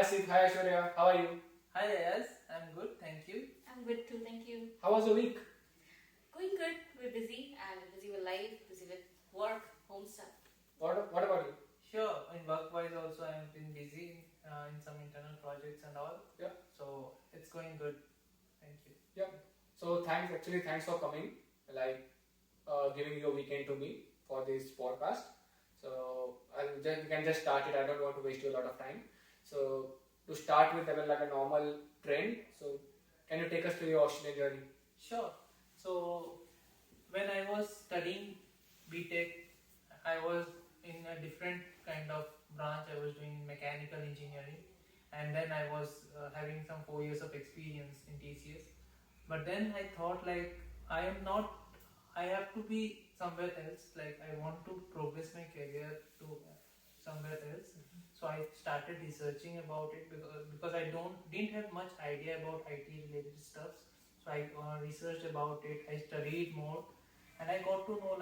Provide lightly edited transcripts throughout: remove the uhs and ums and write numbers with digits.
Asit, hi Aishwarya, how are you? Hi Ayaz, I'm good, thank you. I'm good too, thank you. How was the week? Going good. We're busy and busy with life, busy with work, home stuff. What about you? Sure, in work-wise also I have been busy in some internal projects and all. Yeah. So it's going good, thank you. Yeah. So thanks for coming, giving your weekend to me for this podcast. So we can just start it. I don't want to waste you a lot of time. So to start with, like a normal trend. So can you take us through your Australian journey? Sure. So when I was studying BTech, I was in a different kind of branch. I was doing mechanical engineering, and then I was having some 4 years of experience in TCS. But then I thought I am not. I have to be somewhere else. I want to progress my career to somewhere else. So I started researching about it because I didn't have much idea about IT related stuff. So I researched about it. I studied more, and I got to know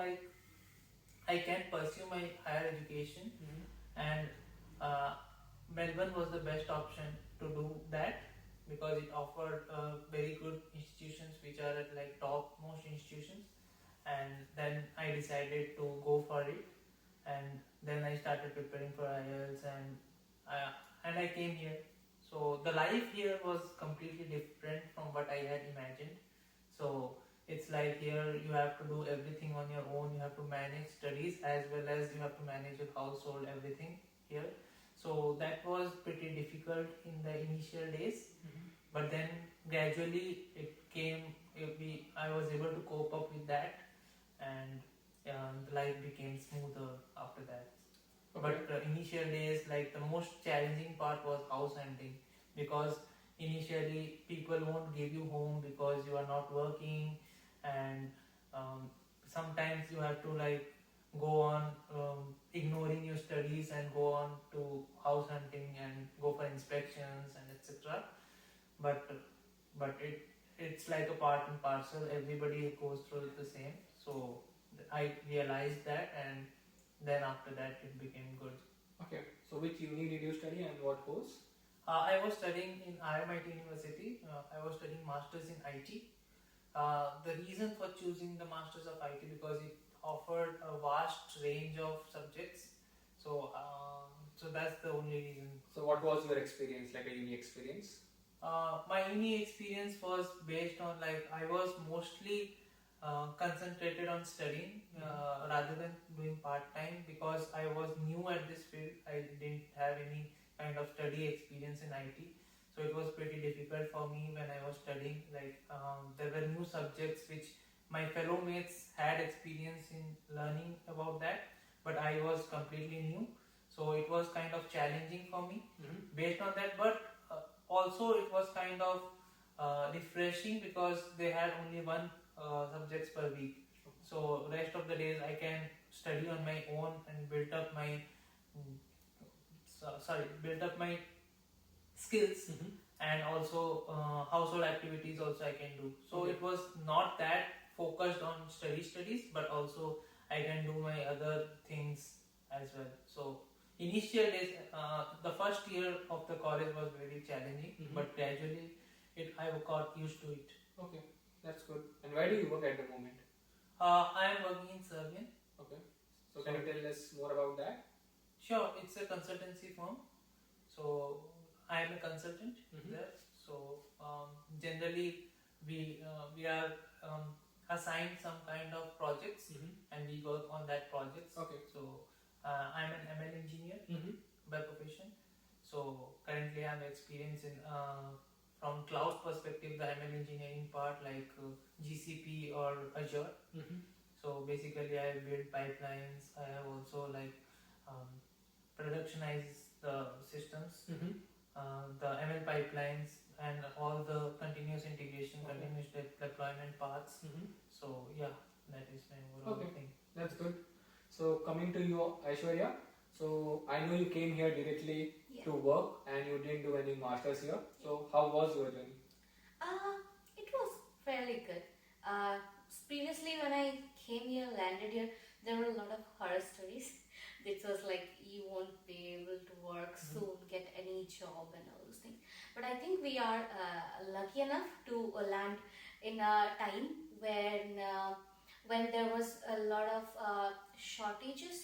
I can pursue my higher education, and Melbourne was the best option to do that because it offered very good institutions which are at top most institutions, and then I decided to go for it, and then I started preparing for IELTS, and I came here. So the life here was completely different from what I had imagined. So it's like here you have to do everything on your own. You have to manage studies as well as you have to manage your household, everything here. So that was pretty difficult in the initial days, but then gradually it came. I was able to cope up with that, and life became smoother after that. Okay. But the initial days, the most challenging part was house hunting, because initially people won't give you home because you are not working, and sometimes you have to go on ignoring your studies and go on to house hunting and go for inspections and etc. But it's like a part and parcel. Everybody goes through the same. So I realized that, and then after that it became good. Okay. So which uni did you study and what course? I was studying in RMIT University. I was studying masters in IT. The reason for choosing the masters of IT because it offered a vast range of subjects. So that's the only reason. So what was your experience, like a uni experience? My uni experience was based on I was mostly concentrated on studying rather than doing part-time, because I was new at this field. I didn't have any kind of study experience in IT, so it was pretty difficult for me when I was studying. There were new subjects which my fellow mates had experience in learning about that, but I was completely new, so it was kind of challenging for me based on that. But also it was kind of refreshing because they had only one subjects per week, so rest of the days I can study on my own and build up my skills, and also household activities also I can do. So it was not that focused on studies, but also I can do my other things as well. So initial days, the first year of the college was very challenging, but gradually I got used to it. Okay, that's good. And where do you work at the moment? I am working in Servian. Okay. So can you tell us more about that? Sure, it's a consultancy firm. So I am a consultant there. So generally we are assigned some kind of projects, and we work on that projects. Okay. So I'm an ML engineer by profession. So currently I have experience in from cloud perspective, the ML engineering part GCP or Azure. So basically I build pipelines. I have also productionize the systems, the ML pipelines, and all the continuous integration, continuous deployment paths. So yeah, that is my overall thing. That's good. So coming to you, Aishwarya. So I know you came here directly to work and you didn't do any masters here. So how was your journey? It was fairly good. Previously when I came here, landed here, there were a lot of horror stories. It was like you won't be able to work soon, get any job and all we are lucky enough to land in a time when there was a lot of shortages,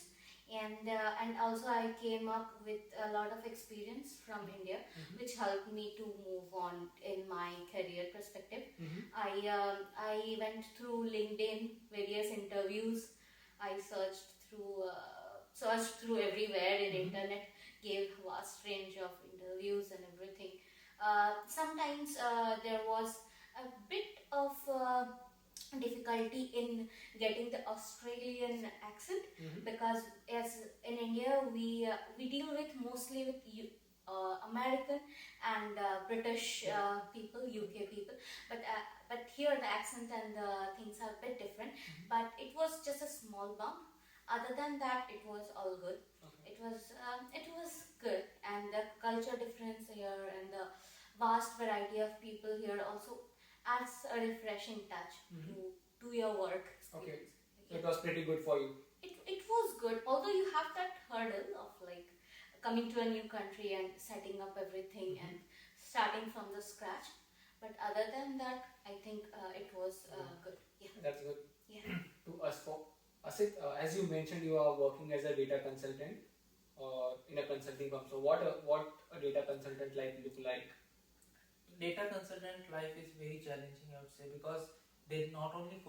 and also I came up with a lot of experience from India, which helped me to move on in my career perspective. I went through LinkedIn, various interviews. I searched through everywhere in internet, gave vast range of interviews and everything. Sometimes there was a bit of difficulty in getting the Australian accent, because as in India we deal with mostly with American and British people, UK people, but here the accent and the things are a bit different. But it was just a small bump. Other than that, it was all good. Okay. It was good, and the culture difference here and the vast variety of people here also adds a refreshing touch to your work Okay. experience. So it was pretty good for you. It was good, although you have that hurdle of like coming to a new country and setting up everything and starting from the scratch. But other than that, I think it was good. Yeah. That's good. Yeah. To us for Asit, as you mentioned, you are working as a data consultant in a consulting firm. So what a data consultant look like? Data consultant life is very challenging, I would say, because they not only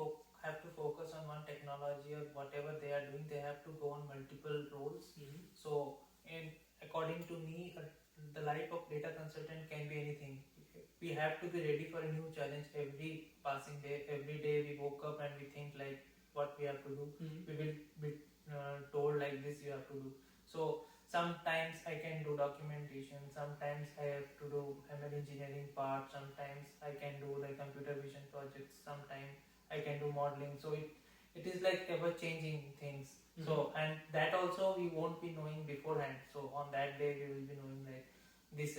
have to focus on one technology or whatever they are doing, they have to go on multiple roles. So, according to me, the life of data consultant can be anything. We have to be ready for a new challenge every passing day. Every day we woke up and we think like what we have to do. We will be told like this you have to do. So sometimes I can do documentation, sometimes I have to do ML engineering part, sometimes I can do like computer vision projects, sometimes I can do modeling. So it is like ever changing things. So, and that also we won't be knowing beforehand. So on that day we will be knowing like this,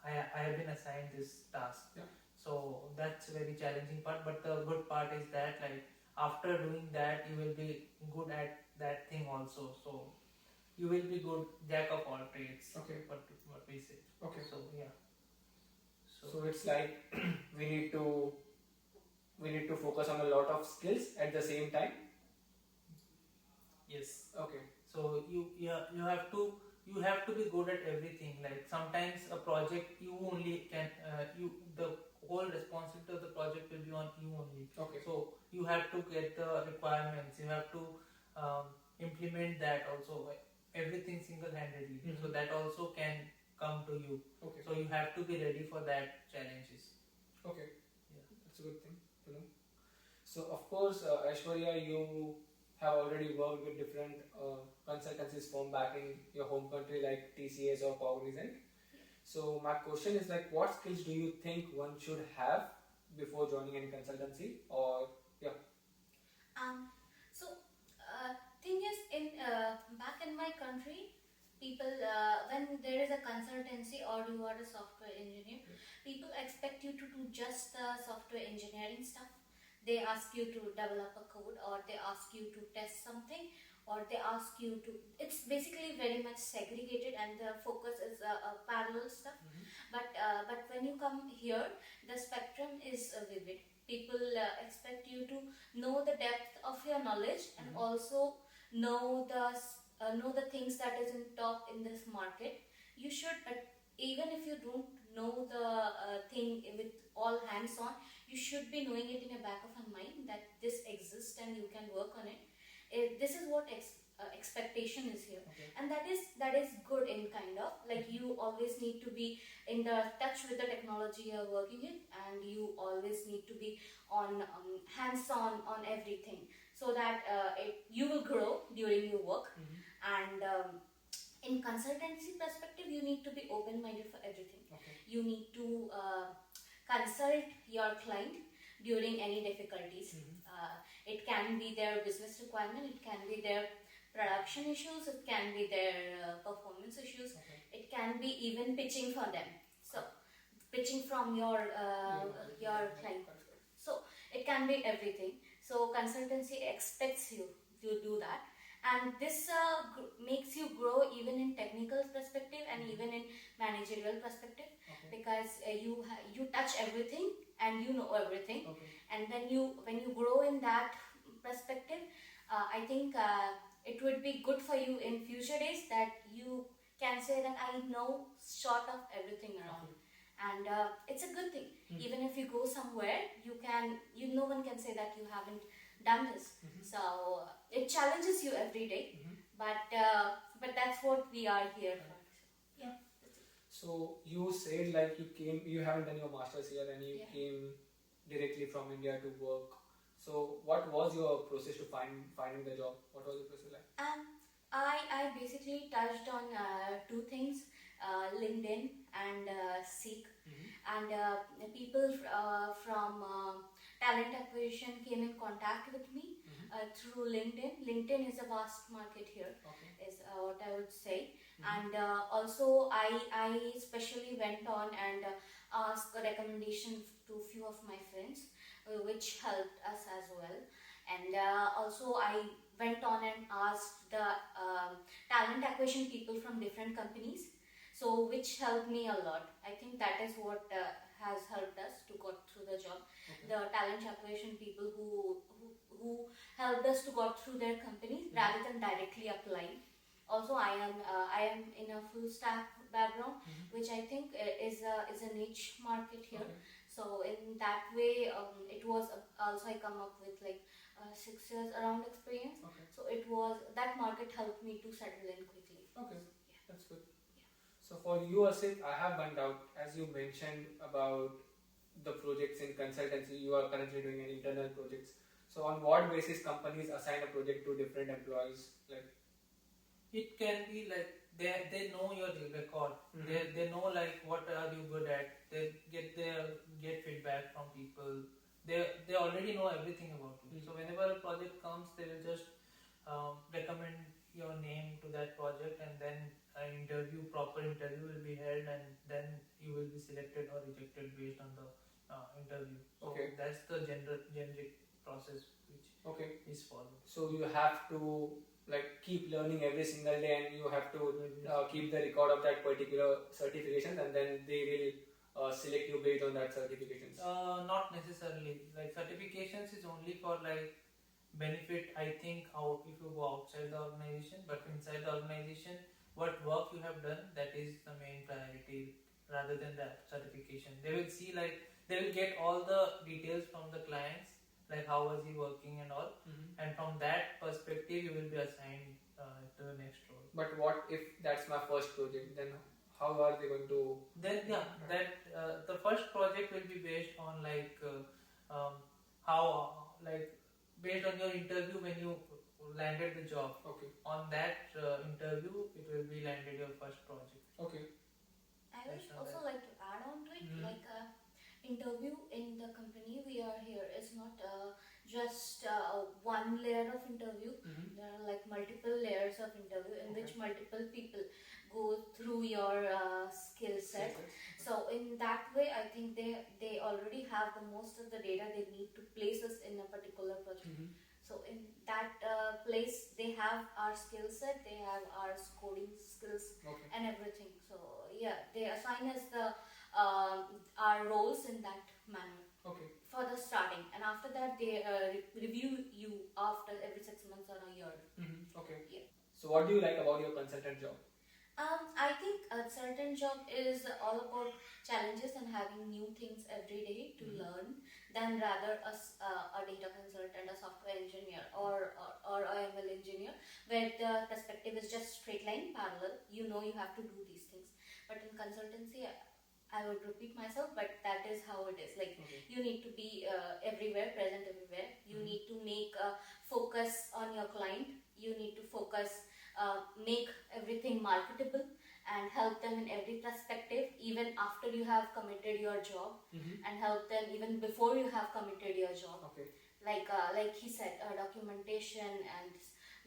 I have been assigned this task. Yeah. So that's a very challenging part, but the good part is that like after doing that you will be good at that thing also. So you will be good jack of all trades. Okay. What we say. Okay. So yeah. So it's like we need to focus on a lot of skills at the same time. Yes. Okay. So you have to be good at everything. Like sometimes a project you only can the whole responsibility of the project will be on you only. Okay. So you have to get the requirements. You have to implement that also. Everything single-handedly. So that also can come to you. Okay. So you have to be ready for that challenges. Okay. Yeah. That's a good thing to know. So of course, Aishwarya, you have already worked with different consultancies from back in your home country like TCS or Cognizant. So my question is like, what skills do you think one should have before joining any consultancy? Or yeah. So thing is, in back in my country, people when there is a consultancy or you are a software engineer, people expect you to do just the software engineering stuff. They ask you to develop a code, or they ask you to test something, or they ask you to. It's basically very much segregated, and the focus is parallel stuff. But when you come here, the spectrum is vivid. People expect you to know the depth of your knowledge and also know the things that is in top in this market. You should, even if you don't know the thing with all hands on, you should be knowing it in the back of your mind that this exists and you can work on it. This is what expectation is here. Okay. And that is good in kind of like you always need to be in the touch with the technology you're working in, and you always need to be on hands on everything, so that you will grow during your work. And in consultancy perspective, you need to be open-minded for everything. Okay. You need to consult your client during any difficulties. It can be their business requirement, it can be their production issues, it can be their performance issues, it can be even pitching for them. So pitching from your client. So it can be everything. So consultancy expects you to do that, and this makes you grow even in technical perspective and even in managerial perspective, Okay. because you touch everything and you know everything, Okay. and then when you grow in that perspective, I think it would be good for you in future days that you can say that I know sort of everything around. Okay. And it's a good thing. Mhm. Even if you go somewhere, no one can say that you haven't done this. Mhm. So it challenges you every day. Mhm. But that's what we are here for. Yeah. So you said like you haven't done your masters here and you Yeah. came directly from India to work. So what was your process to finding the job? What was the process like? I basically touched on two things, LinkedIn and Seek. Mhm. And people from talent acquisition came in contact with me Mhm. through LinkedIn. LinkedIn is a vast market here, Okay. is what I would say. Mhm. And also I especially went on and asked a recommendation to few of my friends, which helped us as well. And also I went on and asked the talent acquisition people from different companies, so which helped me a lot. I think that is what has helped us to go through the job. Okay. The talent acquisition people who helped us to go through their companies Mhm. rather than directly applying. Also, I am in a full stack background, Mhm. which I think is a niche market here. Okay. So in that way, it was also I come up with like 6 years around experience. Okay. So it was that market helped me to settle in quickly. Okay. Yeah. That's good. So for you, Asit, I have one doubt. As you mentioned about the projects in consultancy, you are currently doing an internal projects. So on what basis companies assign a project to different employees? Like, It can be like they know your record. Mhm. They know like what are you good at. They get feedback from people. They already know everything about you. Mhm. So whenever a project comes, they will just recommend your name to that project, and then an proper interview will be held, and then you will be selected or rejected based on the interview. So Okay. that's the generic process which Okay. is followed. So you have to like keep learning every single day, and you have to keep the record of that particular certifications, and then they will select you based on that certifications. Not necessarily. Like certifications is only for like benefit. I think out if you go outside the organization, but inside the organization, what work you have done, that is the main priority rather than the certification. They will see like they will get all the details from the clients, like how was he working and all, Mhm. and from that perspective you will be assigned to the next role. But what if that's my first project? Then how are they going to? Then the first project will be based on like how like based on your interview when you landed the job. Okay. On that interview, it will be landed your first project. Okay. I would That's also like to add on to it, Mhm. like interview in the company we are here is not just one layer of interview. Mhm. There are like multiple layers of interview in which Okay. multiple people go through your skill set. Yes. So in that way, I think they already have the most of the data they need to place us in a particular project. Mhm. So in that place, they have our skill set, they have our coding skills Okay. and everything. So yeah, they assign us our roles in that manner Okay. for the starting, and after that they review you after every 6 months or a year. Mhm. Okay. Yeah. So what do you like about your consultant job? I think a certain job is all about challenges and having new things every day to Mhm. learn, than rather a data consultant, a software engineer, or a ML engineer, where the perspective is just straight line parallel. You know you have to do these things. But in consultancy, I would repeat myself, but that is how it is. Like Okay. you need to be everywhere, present everywhere. You Mhm. need to make focus on your client. You need to focus, make everything marketable, and help them in every perspective, even after you have committed your job, Mhm. and help them even before you have committed your job. Okay. Like he said, documentation and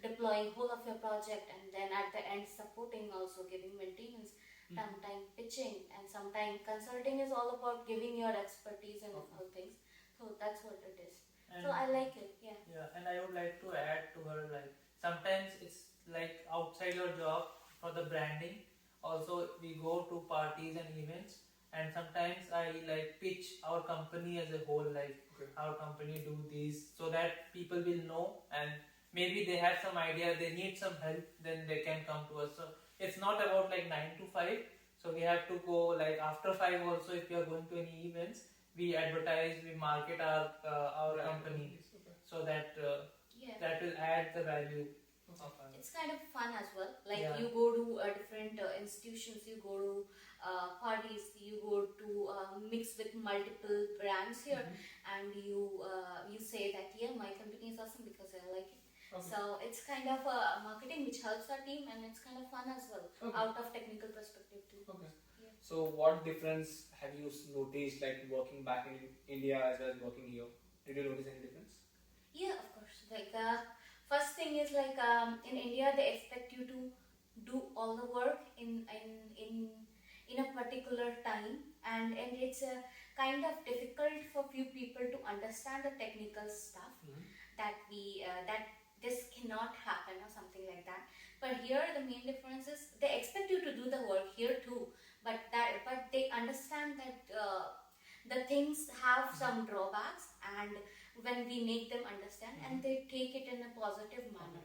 deploying whole of your project, and then at the end supporting, also giving maintenance, Mhm. sometimes pitching, and sometimes consulting is all about giving your expertise and Okay. all things. So that's what it is. And So I like it. Yeah. yeah, and I would like to add to her like sometimes it's like outside your job for the branding, Also, we go to parties and events, and sometimes I like pitch our company as a whole, like our company do these, so that people will know, and maybe they have some idea, they need some help, then they can come to us. So it's not about like 9 to 5. So we have to go like after 5 also. If we are going to any events, we advertise, we market our company, so that Yeah. that will add the value. It's kind of fun as well. Like Yeah. you go to different institutions, you go to parties, you go to mix with multiple brands here, and you say that my company is awesome because I like it. So it's kind of a marketing which helps our team, and it's kind of fun as well, out of technical perspective too. Yeah. So what difference have you noticed, like working back in India as well as working here? Did you notice any difference? Yeah, of course. Like first thing is like in India they expect you to do all the work in a particular time, and it's kind of difficult for few people to understand the technical stuff that this cannot happen or something like that. But here the main difference is they expect you to do the work here too, but they understand that the things have some drawbacks, and when we make them understand, and they take it in a positive manner,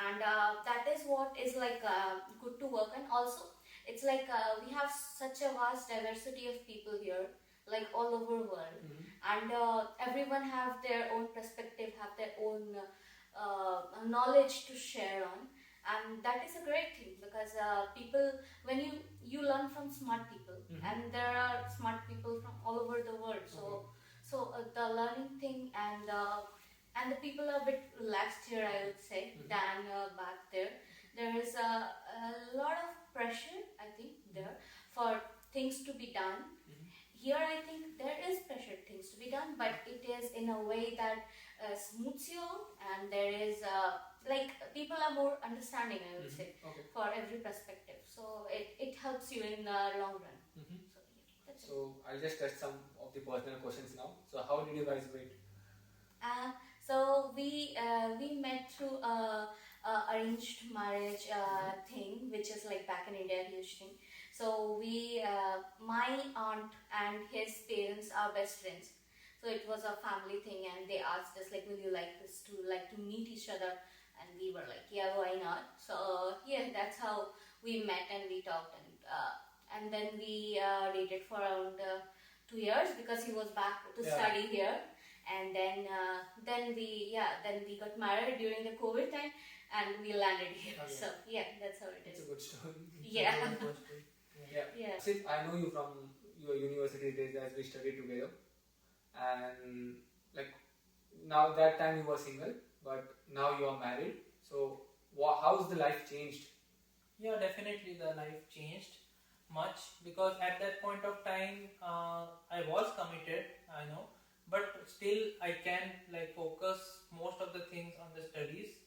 and that is what is like good to work. And also it's like we have such a vast diversity of people here, like all over world, and everyone have their own perspective, have their own knowledge to share on, and that is a great thing, because people, when you learn from smart people, and there are smart people from all over the world, so the learning thing, and the people are a bit relaxed here, I would say, than back there. There is a lot of pressure, I think, there for things to be done. Here I think there is pressure things to be done, but it is in a way that smooths you on, and there is like people are more understanding, I would say, for every perspective. So it helps you in the long run. So that's it. So I'll just touch some of the personal questions now. So how did you guys meet? So we met through a arranged marriage thing, which is like back in India, a huge thing. So we, my aunt and his parents are best friends. So it was a family thing, and they asked us like, "Will you like to meet each other?" And we were like, "Yeah, why not?" So yeah, that's how we met, and we talked, and then we dated for around 2 years, because he was back to study here. And then we got married during the COVID time, and we landed here. So yeah, that's how it is. It's a good story. Yeah. Yeah. Since I know you from your university days, as we studied together, and like now that time you were single, but now you are married. So how's the life changed? Yeah, definitely the life changed much, because at that point of time I was committed, I know, but still I can like focus most of the things on the studies.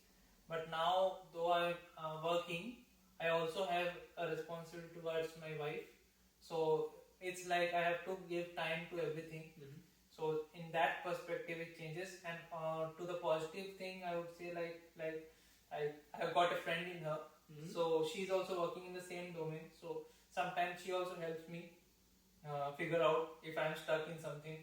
But now, though I'm working, I also have a responsibility towards my wife. So it's like I have to give time to everything. So in that perspective it changes. And to the positive thing, I would say like I have got a friend in her. So she's also working in the same domain. So sometimes she also helps me figure out if I'm stuck in something.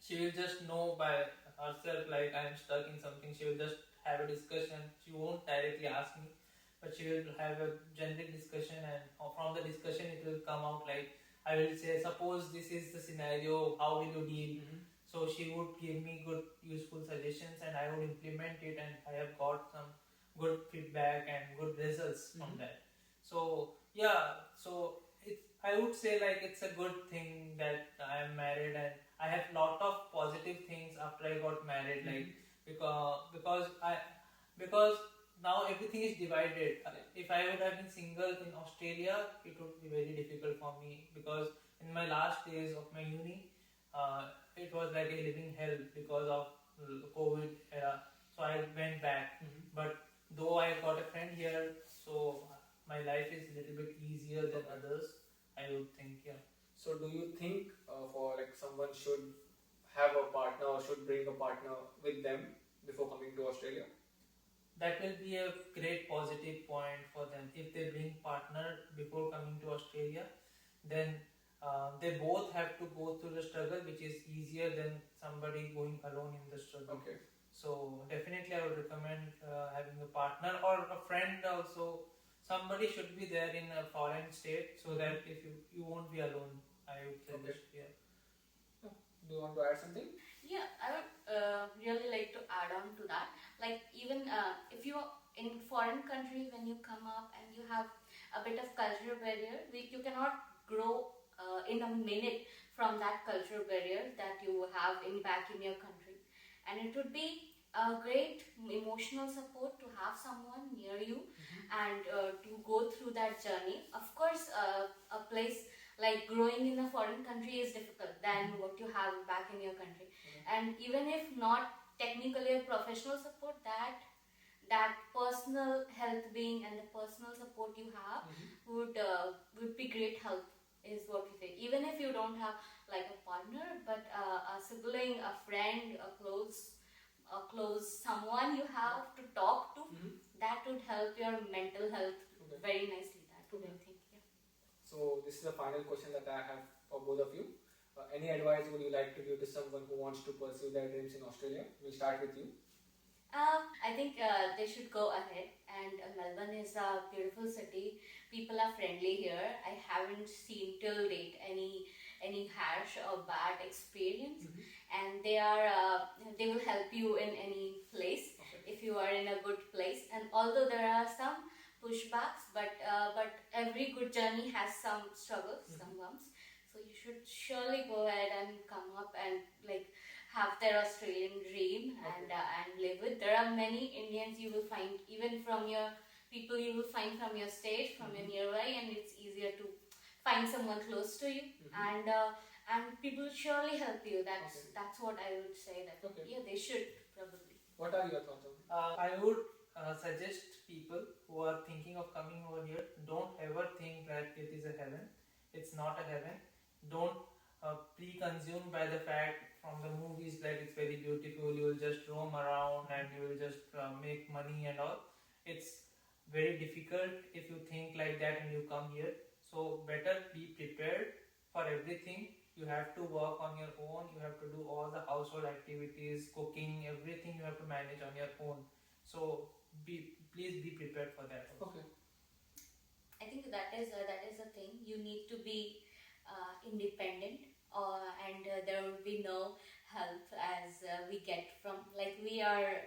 She will just know by herself like I'm stuck in something. She will just have a discussion. She won't directly ask me, but she will have a generic discussion, and from the discussion it will come out like, I will say, suppose this is the scenario, how will you deal? So she would give me good useful suggestions, and I would implement it, and I have got some good feedback and good results from that. So yeah, so I would say like it's a good thing that I am married, and I have lot of positive things after I got married, like because now everything is divided. If I would have been single in Australia, it would be very difficult for me, because in my last days of my uni, it was like a living hell because of COVID era. So I went back. But though I got a friend here, so my life is a little bit easier than others, I would think. Yeah. So do you think for like someone should have a partner or should bring a partner with them before coming to Australia? That will be a great positive point for them if they bring partner before coming to Australia, then they both have to go through the struggle, which is easier than somebody going alone in the struggle. Okay. So definitely I would recommend having a partner or a friend also. Somebody should be there in a foreign state so that if you won't be alone, I would suggest. Yeah. Do you want to add something? Yeah, I would really like to add on to that. Like even if you are in foreign country, when you come up and you have a bit of cultural barrier, you cannot grow in a minute from that cultural barrier that you have back in your country. And it would be a great emotional support to have someone near you and to go through that journey. Of course, a place like growing in a foreign country is difficult than what you have back in your country. And even if not technically a professional support, that personal health being and the personal support you have would be great help, is what we say. Even if you don't have like a partner, but a sibling, a friend, a close someone you have to talk to, that would help your mental health very nicely. That would, I think. Yeah. So this is the final question that I have for both of you. Any advice would you like to give to someone who wants to pursue their dreams in Australia? We'll start with you. I think they should go ahead, and Melbourne is a beautiful city. People are friendly here. I haven't seen till date any harsh or bad experience, and they will help you in any place if you are in a good place. And although there are some pushbacks, but every good journey has some struggles, some bumps. So you should surely go ahead and come up and like have their Australian dream and live with. There are many Indians you will find, even from your people you will find from your state, from your nearby, and it's easier to find someone close to you, and people surely help you. That's what I would say. That yeah, they should probably. What are your thoughts on it? I would suggest people who are thinking of coming over here, don't ever think that it is a heaven. It's not a heaven. Don't pre-consumed by the fact from the movies that it's very beautiful, you will just roam around and you will just make money and all. It's very difficult if you think like that and you come here. So better be prepared for everything. You have to work on your own, you have to do all the household activities, cooking, everything you have to manage on your own. So please be prepared for that also. Okay. I think that is a thing. You need to be independent, and there will be no help as we get from, like, we are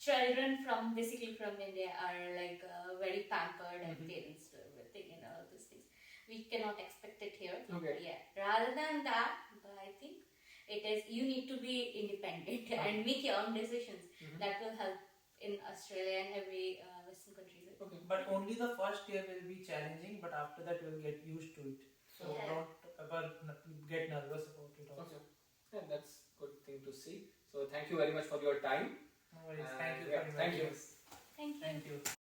children from basically from India are like very pampered and parents do everything and all these things. We cannot expect it here. Okay. Yeah. Rather than that, I think it is you need to be independent and make your own decisions. That will help in Australia and every Western countries. Okay. But only the first year will be challenging, but after that you will get used to it. So don't ever get nervous about it also. Okay. Yeah, that's a good thing to see. So thank you very much for your time. No worries. Thank you yeah, for thank you. inviting us. Thank you. Thank you.